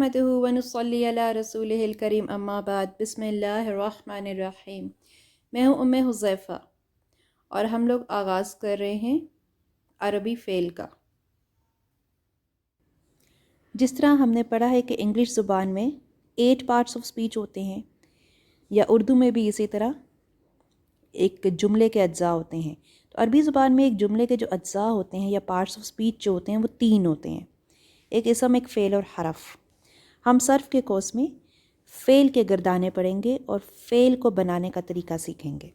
نحمده ونصلی علی رسولہ الکریم اما بعد بسم اللہ الرحمن الرحیم۔ میں ہوں ام حذیفہ اور ہم لوگ آغاز کر رہے ہیں عربی فعل کا۔ جس طرح ہم نے پڑھا ہے کہ انگلش زبان میں 8 پارٹس آف سپیچ ہوتے ہیں، یا اردو میں بھی اسی طرح ایک جملے کے اجزاء ہوتے ہیں، تو عربی زبان میں ایک جملے کے جو اجزاء ہوتے ہیں یا پارٹس آف سپیچ جو ہوتے ہیں وہ 3 ہوتے ہیں، ایک اسم، ایک فعل اور حرف۔ ہم صرف کے کورس میں فعل کے گردانے پڑھیں گے اور فعل کو بنانے کا طریقہ سیکھیں گے۔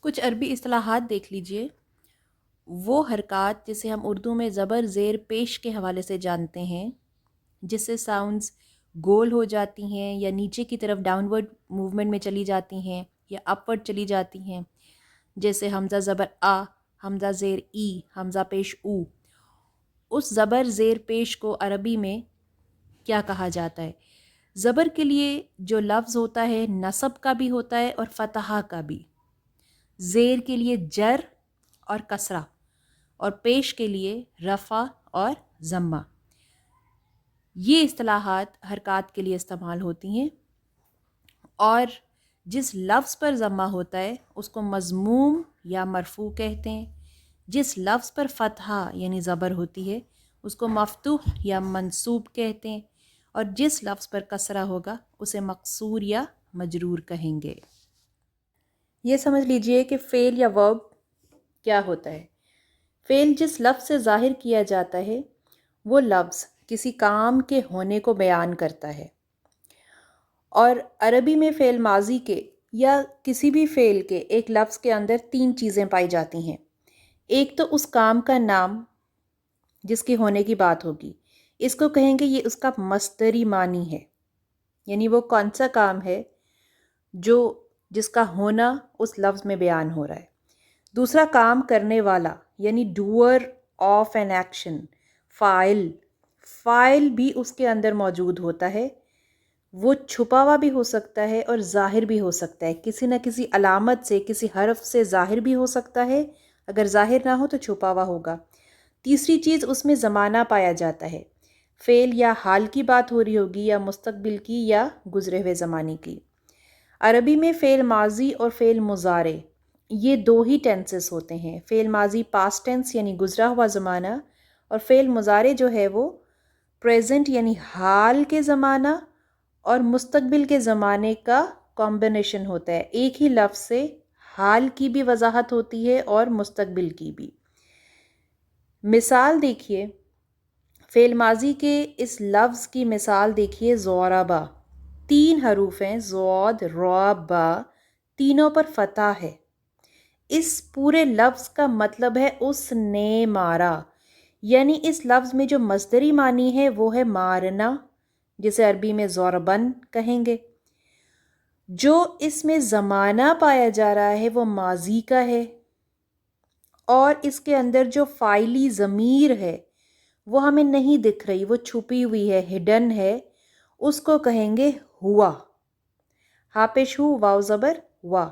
کچھ عربی اصطلاحات دیکھ لیجئے۔ وہ حرکات جسے ہم اردو میں زبر زیر پیش کے حوالے سے جانتے ہیں، جس سے ساؤنڈز گول ہو جاتی ہیں یا نیچے کی طرف ڈاؤن ورڈ موومنٹ میں چلی جاتی ہیں یا اپ ورڈ چلی جاتی ہیں، جیسے حمزہ زبر آ، حمزہ زیر ای، حمزہ پیش او۔ اس زبر زیر پیش کو عربی میں کیا کہا جاتا ہے؟ زبر کے لیے جو لفظ ہوتا ہے نصب کا بھی ہوتا ہے اور فتحہ کا بھی، زیر کے لیے جر اور کسرہ، اور پیش کے لیے رفع اور ضمہ۔ یہ اصطلاحات حرکات کے لیے استعمال ہوتی ہیں، اور جس لفظ پر ضمہ ہوتا ہے اس کو مضموم یا مرفوع کہتے ہیں، جس لفظ پر فتحہ یعنی زبر ہوتی ہے اس کو مفتوح یا منصوب کہتے ہیں، اور جس لفظ پر کسرہ ہوگا اسے مقصور یا مجرور کہیں گے۔ یہ سمجھ لیجئے کہ فعل یا ورب کیا ہوتا ہے۔ فعل جس لفظ سے ظاہر کیا جاتا ہے وہ لفظ کسی کام کے ہونے کو بیان کرتا ہے، اور عربی میں فعل ماضی کے یا کسی بھی فعل کے ایک لفظ کے اندر 3 چیزیں پائی جاتی ہیں۔ ایک تو اس کام کا نام جس کے ہونے کی بات ہوگی، اس کو کہیں گے یہ اس کا مصدری معنی ہے، یعنی وہ کون سا کام ہے جس کا ہونا اس لفظ میں بیان ہو رہا ہے۔ دوسرا کام کرنے والا یعنی ڈوئر آف این ایکشن، فاعل بھی اس کے اندر موجود ہوتا ہے۔ وہ چھپا ہوا بھی ہو سکتا ہے اور ظاہر بھی ہو سکتا ہے، کسی نہ کسی علامت سے، کسی حرف سے ظاہر بھی ہو سکتا ہے، اگر ظاہر نہ ہو تو چھپا ہوا ہوگا۔ تیسری چیز اس میں زمانہ پایا جاتا ہے، فعل یا حال کی بات ہو رہی ہوگی یا مستقبل کی یا گزرے ہوئے زمانے کی۔ عربی میں فعل ماضی اور فعل مضارع یہ 2 ہی ٹینسز ہوتے ہیں، فعل ماضی پاسٹ ٹینس یعنی گزرا ہوا زمانہ، اور فعل مضارع جو ہے وہ پریزنٹ یعنی حال کے زمانہ اور مستقبل کے زمانے کا کمبینیشن ہوتا ہے۔ ایک ہی لفظ سے حال کی بھی وضاحت ہوتی ہے اور مستقبل کی بھی۔ مثال دیکھیے، فعل ماضی کے اس لفظ کی مثال دیکھیے، ضربہ، 3 حروف ہیں، ضاد، را، با، تینوں پر فتح ہے۔ اس پورے لفظ کا مطلب ہے اس نے مارا، یعنی اس لفظ میں جو مصدری معنی ہے وہ ہے مارنا، جسے عربی میں ضربن کہیں گے۔ جو اس میں زمانہ پایا جا رہا ہے وہ ماضی کا ہے، اور اس کے اندر جو فاعلی ضمیر ہے وہ ہمیں نہیں دکھ رہی، وہ چھپی ہوئی ہے، ہڈن ہے، اس کو کہیں گے ہوا، ہا پیش ہو، واو زبر وا۔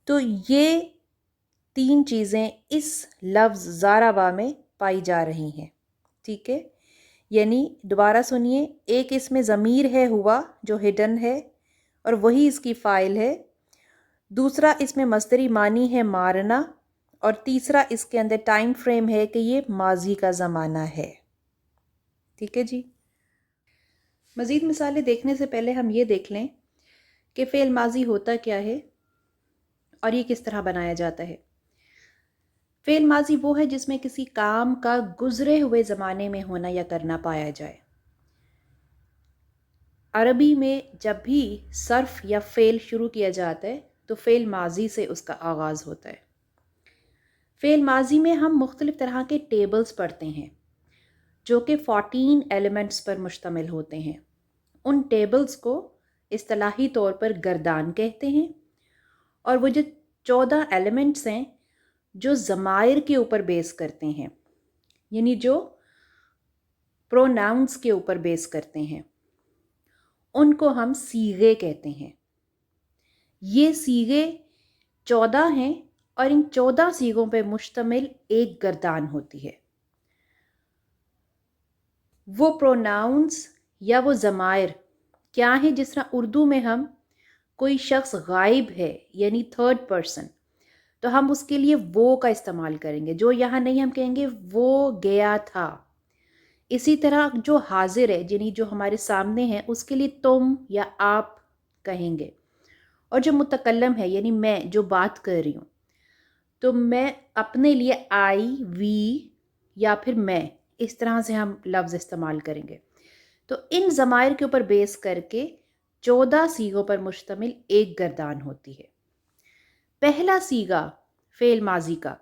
تو یہ 3 چیزیں اس لفظ ضربہ میں پائی جا رہی ہیں، ٹھیک ہے؟ یعنی دوبارہ سنیے، ایک اس میں ضمیر ہے ہوا جو ہڈن ہے اور وہی اس کی فاعل ہے، دوسرا اس میں مصدری معنی ہے مارنا، اور تیسرا اس کے اندر ٹائم فریم ہے کہ یہ ماضی کا زمانہ ہے، ٹھیک ہے جی؟ مزید مثالیں دیکھنے سے پہلے ہم یہ دیکھ لیں کہ فعل ماضی ہوتا کیا ہے اور یہ کس طرح بنایا جاتا ہے۔ فعل ماضی وہ ہے جس میں کسی کام کا گزرے ہوئے زمانے میں ہونا یا کرنا پایا جائے۔ عربی میں جب بھی صرف یا فعل شروع کیا جاتا ہے تو فعل ماضی سے اس کا آغاز ہوتا ہے۔ فعل ماضی میں ہم مختلف طرح کے ٹیبلز پڑھتے ہیں جو کہ 14 ایلیمنٹس پر مشتمل ہوتے ہیں۔ ان ٹیبلز کو اصطلاحی طور پر گردان کہتے ہیں، اور وہ جو 14 ایلیمنٹس ہیں جو ضمائر کے اوپر بیس کرتے ہیں، یعنی جو پروناؤنس کے اوپر بیس کرتے ہیں، ان کو ہم صیغے کہتے ہیں۔ یہ صیغے 14 ہیں اور ان 14 صیغوں پہ مشتمل ایک گردان ہوتی ہے۔ وہ پروناؤنس یا وہ ضمائر کیا ہیں جس طرح اردو میں ہم کوئی شخص غائب ہے یعنی تھرڈ پرسن تو ہم اس کے لیے وہ کا استعمال کریں گے، جو یہاں نہیں ہم کہیں گے وہ گیا تھا۔ اسی طرح جو حاضر ہے یعنی جو ہمارے سامنے ہے اس کے لیے تم یا آپ کہیں گے، اور جو متکلم ہے یعنی میں جو بات کر رہی ہوں تو میں اپنے لیے آئی وی یا پھر میں، اس طرح سے ہم لفظ استعمال کریں گے۔ تو ان ضمائر کے اوپر بیس کر کے 14 سیغوں پر مشتمل ایک گردان ہوتی ہے۔ پہلا سیغہ فعل ماضی کا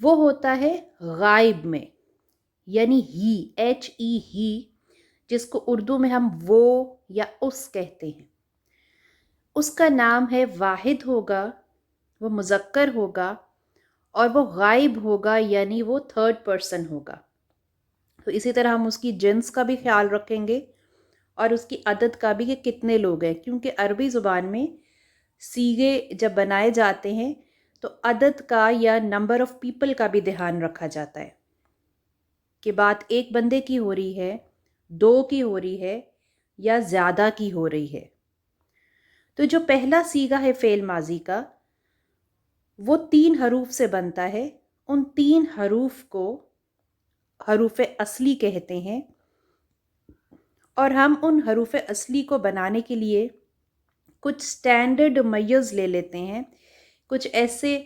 وہ ہوتا ہے غائب میں، یعنی ہی، ایچ ای ہی، جس کو اردو میں ہم وہ یا اس کہتے ہیں۔ اس کا نام ہے واحد ہوگا، وہ مذکر ہوگا اور وہ غائب ہوگا یعنی وہ تھرڈ پرسن ہوگا۔ تو اسی طرح ہم اس کی جنس کا بھی خیال رکھیں گے اور اس کی عدد کا بھی کہ کتنے لوگ ہیں، کیونکہ عربی زبان میں سیغے جب بنائے جاتے ہیں تو عدد کا یا نمبر آف پیپل کا بھی دھیان رکھا جاتا ہے کہ بات ایک بندے کی ہو رہی ہے، دو کی ہو رہی ہے یا زیادہ کی ہو رہی ہے۔ تو جو پہلا سیغہ ہے فعل ماضی کا وہ 3 حروف سے بنتا ہے، ان 3 حروف کو حروف اصلی کہتے ہیں، اور ہم ان حروف اصلی کو بنانے کے لیے کچھ سٹینڈرڈ میز لے لیتے ہیں، کچھ ایسے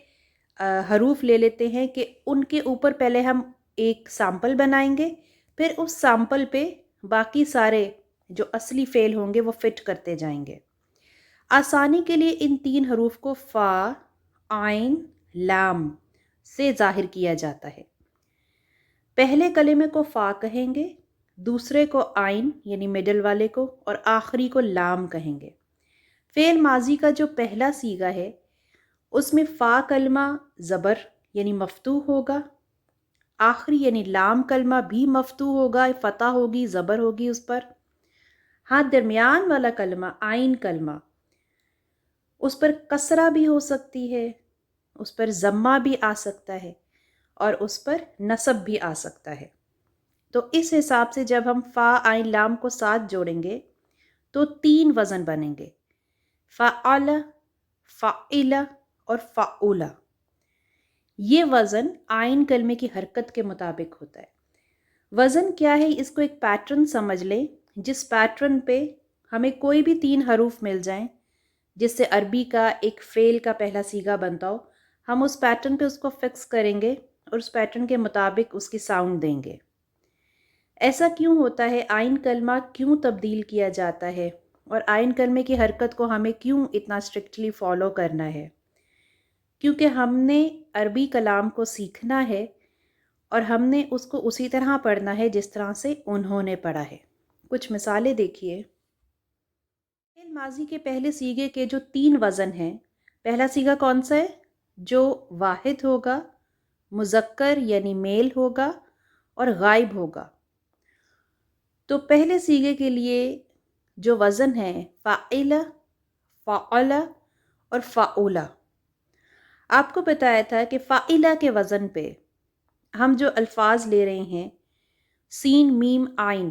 حروف لے لیتے ہیں کہ ان کے اوپر پہلے ہم ایک سیمپل بنائیں گے، پھر اس سیمپل پہ باقی سارے جو اصلی فعل ہوں گے وہ فٹ کرتے جائیں گے۔ آسانی کے لیے ان 3 حروف کو فا، عین، لام سے ظاہر کیا جاتا ہے۔ پہلے کلمے کو فا کہیں گے، دوسرے کو عین یعنی مڈل والے کو، اور آخری کو لام کہیں گے۔ فعل ماضی کا جو پہلا سیغہ ہے اس میں فا کلمہ زبر یعنی مفتوح ہوگا، آخری یعنی لام کلمہ بھی مفتوح ہوگا، فتح ہوگی، زبر ہوگی اس پر۔ ہاں درمیان والا کلمہ عین کلمہ اس پر کسرہ بھی ہو سکتی ہے، اس پر ضمہ بھی آ سکتا ہے اور اس پر نصب بھی آ سکتا ہے۔ تو اس حساب سے جب ہم فا عین لام کو ساتھ جوڑیں گے تو 3 وزن بنیں گے، فعل، فعل اور فعولہ۔ یہ وزن عین کلمے کی حرکت کے مطابق ہوتا ہے۔ وزن کیا ہے، اس کو ایک پیٹرن سمجھ لیں، جس پیٹرن پہ ہمیں کوئی بھی 3 حروف مل جائیں جس سے عربی کا ایک فعل کا پہلا سیغہ بنتا ہو، ہم اس پیٹرن پہ اس کو فکس کریں گے اور اس پیٹرن کے مطابق اس کی ساؤنڈ دیں گے۔ ایسا کیوں ہوتا ہے، عین کلمہ کیوں تبدیل کیا جاتا ہے اور عین کلمے کی حرکت کو ہمیں کیوں اتنا اسٹرکٹلی فالو کرنا ہے؟ کیونکہ ہم نے عربی کلام کو سیکھنا ہے اور ہم نے اس کو اسی طرح پڑھنا ہے جس طرح سے انہوں نے پڑھا ہے۔ کچھ مثالیں دیکھیے۔ فعل ماضی کے پہلے سیغے کے جو 3 وزن ہیں، پہلا سیغہ کون سا ہے؟ جو واحد ہوگا، مذکر یعنی میل ہوگا اور غائب ہوگا۔ تو پہلے سیغے کے لیے جو وزن ہے فاعل، فعل اور فعولہ۔ آپ کو بتایا تھا کہ فاعلہ کے وزن پہ ہم جو الفاظ لے رہے ہیں سین، میم، عین،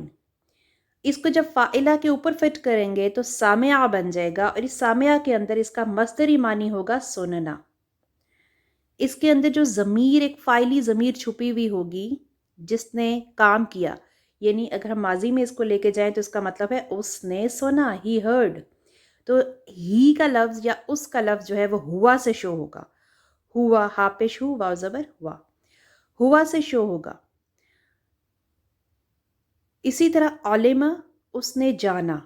اس کو جب فاعلہ کے اوپر فٹ کریں گے تو سامعہ بن جائے گا، اور اس سامعہ کے اندر اس کا مصدری معنی ہوگا سننا۔ اس کے اندر جو ضمیر، ایک فاعلی ضمیر چھپی ہوئی ہوگی جس نے کام کیا، یعنی اگر ہم ماضی میں اس کو لے کے جائیں تو اس کا مطلب ہے اس نے سنا، ہی ہرڈ۔ تو ہی کا لفظ یا اس کا لفظ جو ہے وہ ہوا سے شو ہوگا، ہوا، ہاپش ہو، واو زبر ہوا، ہوا سے شو ہوگا۔ اسی طرح علم، اس نے جانا،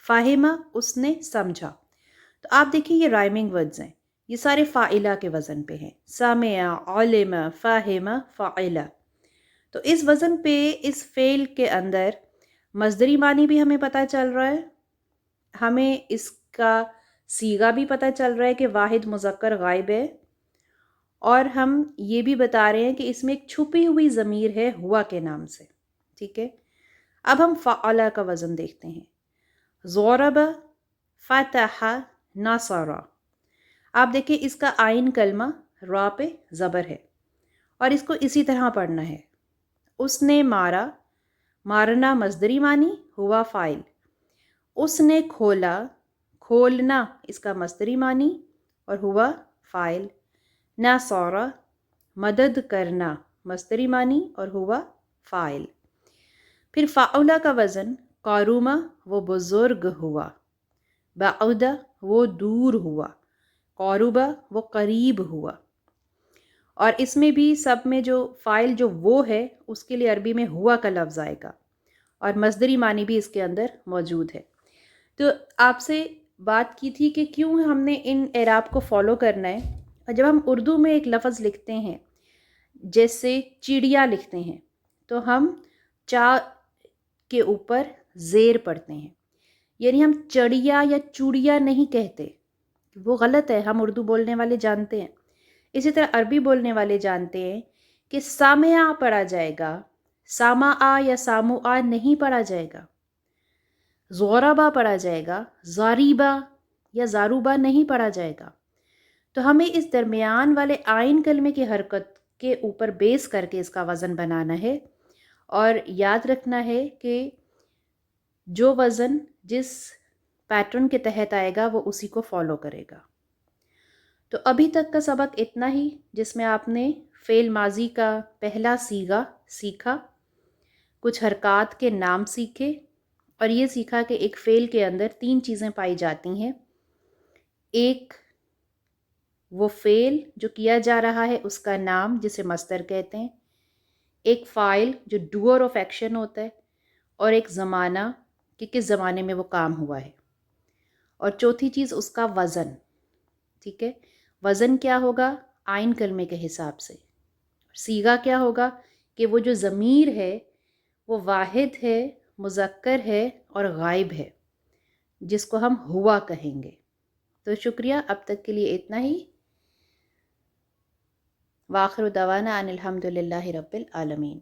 فاہمہ، اس نے سمجھا۔ تو آپ دیکھیں یہ رائمنگ ورڈز ہیں، یہ سارے فاعلہ کے وزن پہ ہیں، سمع، علم، فاہمہ، فعلہ۔ تو اس وزن پہ اس فعل کے اندر مصدری معنی بھی ہمیں پتہ چل رہا ہے، ہمیں اس کا سیغہ بھی پتہ چل رہا ہے کہ واحد، مذکر، غائب ہے، اور ہم یہ بھی بتا رہے ہیں کہ اس میں ایک چھپی ہوئی ضمیر ہے ہوا کے نام سے۔ ٹھیک ہے، اب ہم فعلہ کا وزن دیکھتے ہیں۔ ضرب، فتح، نصر۔ آپ دیکھیں اس کا عین کلمہ را پہ زبر ہے اور اس کو اسی طرح پڑھنا ہے۔ اس نے مارا، مارنا مصدری معنی، ہوا فاعل. اس نے کھولا، کھولنا اس کا مصدری معنی اور ہوا فاعل. ناصورہ مدد کرنا مصدری معنی اور ہوا فاعل. پھر فاعلہ کا وزن قارومہ وہ بزرگ ہوا، بعودہ وہ دور ہوا، قاربہ وہ قریب ہوا. اور اس میں بھی سب میں جو فاعل جو وہ ہے اس کے لیے عربی میں ہوا کا لفظ آئے گا اور مصدری معنی بھی اس کے اندر موجود ہے. تو آپ سے بات کی تھی کہ کیوں ہم نے ان اعراب کو فالو کرنا ہے. اور جب ہم اردو میں ایک لفظ لکھتے ہیں جیسے چڑیا لکھتے ہیں تو ہم چا کے اوپر زیر پڑھتے ہیں، یعنی ہم چڑیا یا چوڑیا نہیں کہتے، وہ غلط ہے، ہم اردو بولنے والے جانتے ہیں. اسی طرح عربی بولنے والے جانتے ہیں کہ سامعہ پڑھا جائے گا، سامعہ یا سامعہ نہیں پڑھا جائے گا. زوربا پڑھا جائے گا، زاریبا یا زاروبا نہیں پڑھا جائے گا. تو ہمیں اس درمیان والے آئین کلمے کی حرکت کے اوپر بیس کر کے اس کا وزن بنانا ہے، اور یاد رکھنا ہے کہ جو وزن جس پیٹرن کے تحت آئے گا وہ اسی کو فالو کرے گا. تو ابھی تک کا سبق اتنا ہی، جس میں آپ نے فعل ماضی کا پہلا صیغہ سیکھا، کچھ حرکات کے نام سیکھے، اور یہ سیکھا کہ ایک فعل کے اندر 3 چیزیں پائی جاتی ہیں. ایک وہ فعل جو کیا جا رہا ہے اس کا نام جسے مصدر کہتے ہیں، ایک فاعل جو ڈوئر آف ایکشن ہوتا ہے، اور ایک زمانہ کہ کس زمانے میں وہ کام ہوا ہے، اور چوتھی چیز اس کا وزن. ٹھیک ہے، وزن کیا ہوگا؟ آئین کلمے کے حساب سے. صیغہ کیا ہوگا کہ وہ جو ضمیر ہے وہ واحد ہے، مذکر ہے اور غائب ہے، جس کو ہم ہوا کہیں گے. تو شکریہ، اب تک کے لیے اتنا ہی. وآخر دعوانا ان الحمد للہ رب العالمین.